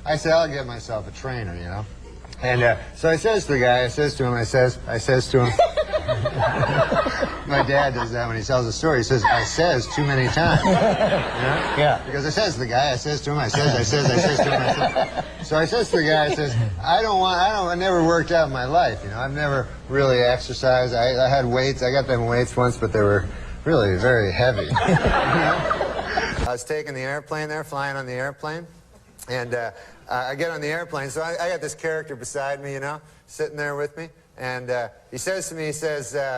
I said, I'll get myself a trainer, you know. And so I says to the guy, I says to him, I says to him, my dad does that when he tells a story. He says, I says too many times. You know? Yeah. Because I says to the guy, I says to him, I says to him, I says. So I says to the guy, I says, I never worked out in my life, you know. I've never really exercised. I had weights. I got them weights once, but they were really very heavy. You know? I was taking the airplane there, flying on the airplane, and I get on the airplane, so I got this character beside me, you know, sitting there with me, and he says to me, he says, I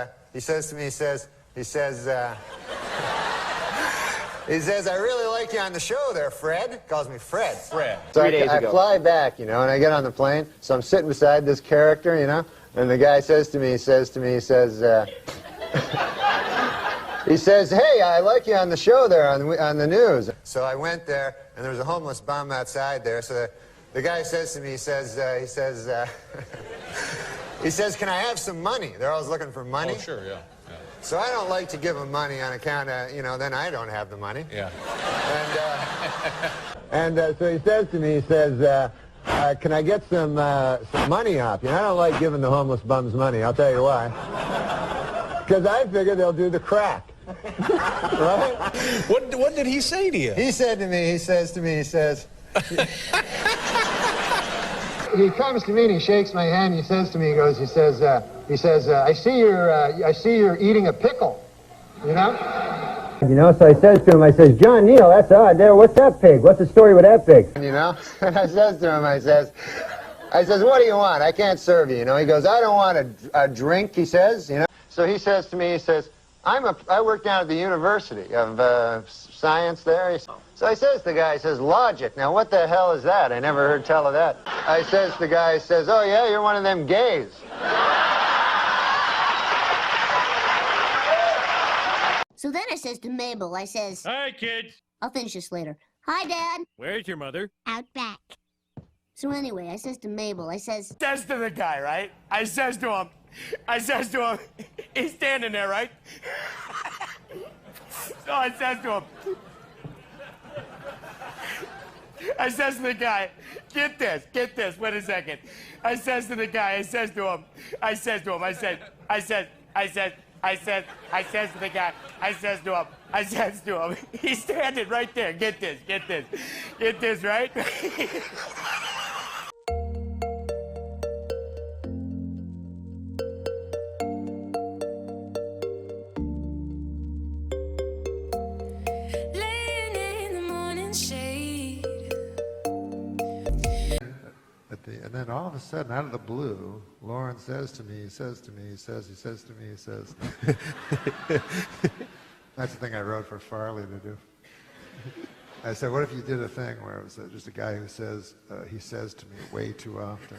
really like you on the show there, Fred. Calls me Fred. Fred. So 3 days ago. I fly back, you know, and I get on the plane, so I'm sitting beside this character, you know, and the guy says to me, he says, hey, I like you on the show there on the news. So I went there, and there was a homeless bum outside there. So the guy says to me, he says, can I have some money? They're always looking for money. Oh, sure, yeah. So I don't like to give them money on account of, you know, then I don't have the money. Yeah. And so he says to me, he says, can I get some money off you? And I don't like giving the homeless bums money, I'll tell you why. Because I figure they'll do the crack. Right? What did he say to you? He said to me, he says, he comes to me and he shakes my hand. He says to me, he says, I see you're eating a pickle, you know? You know, so I says to him, I says, John Neal, that's odd there. What's that pig? What's the story with that pig? You know, and I says to him, I says, what do you want? I can't serve you, you know? He goes, I don't want a drink, he says, you know? So he says to me, he says, I work down at the University of Science there. So I says to the guy, he says, logic. Now, what the hell is that? I never heard tell of that. I says to the guy, he says, oh, yeah, you're one of them gays. So then I says to Mabel, I says, Hi, kids. I'll finish this later. Hi, Dad. Where's your mother? Out back. So anyway, I says to Mabel, I says to the guy, right? I says to him, he's standing there, right? So I says to him, I says to the guy, get this, wait a second. I says to the guy, I says to him, he's standing right there, get this, right? And then all of a sudden, out of the blue, Lauren says to me, that's the thing I wrote for Farley to do. I said, what if you did a thing where it was just a guy who says, he says to me way too often.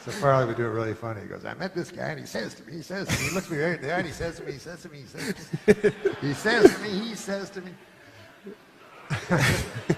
So Farley would do it really funny. He goes, I met this guy and he says to me, he looks me right in the eye and he says to me, he says to me.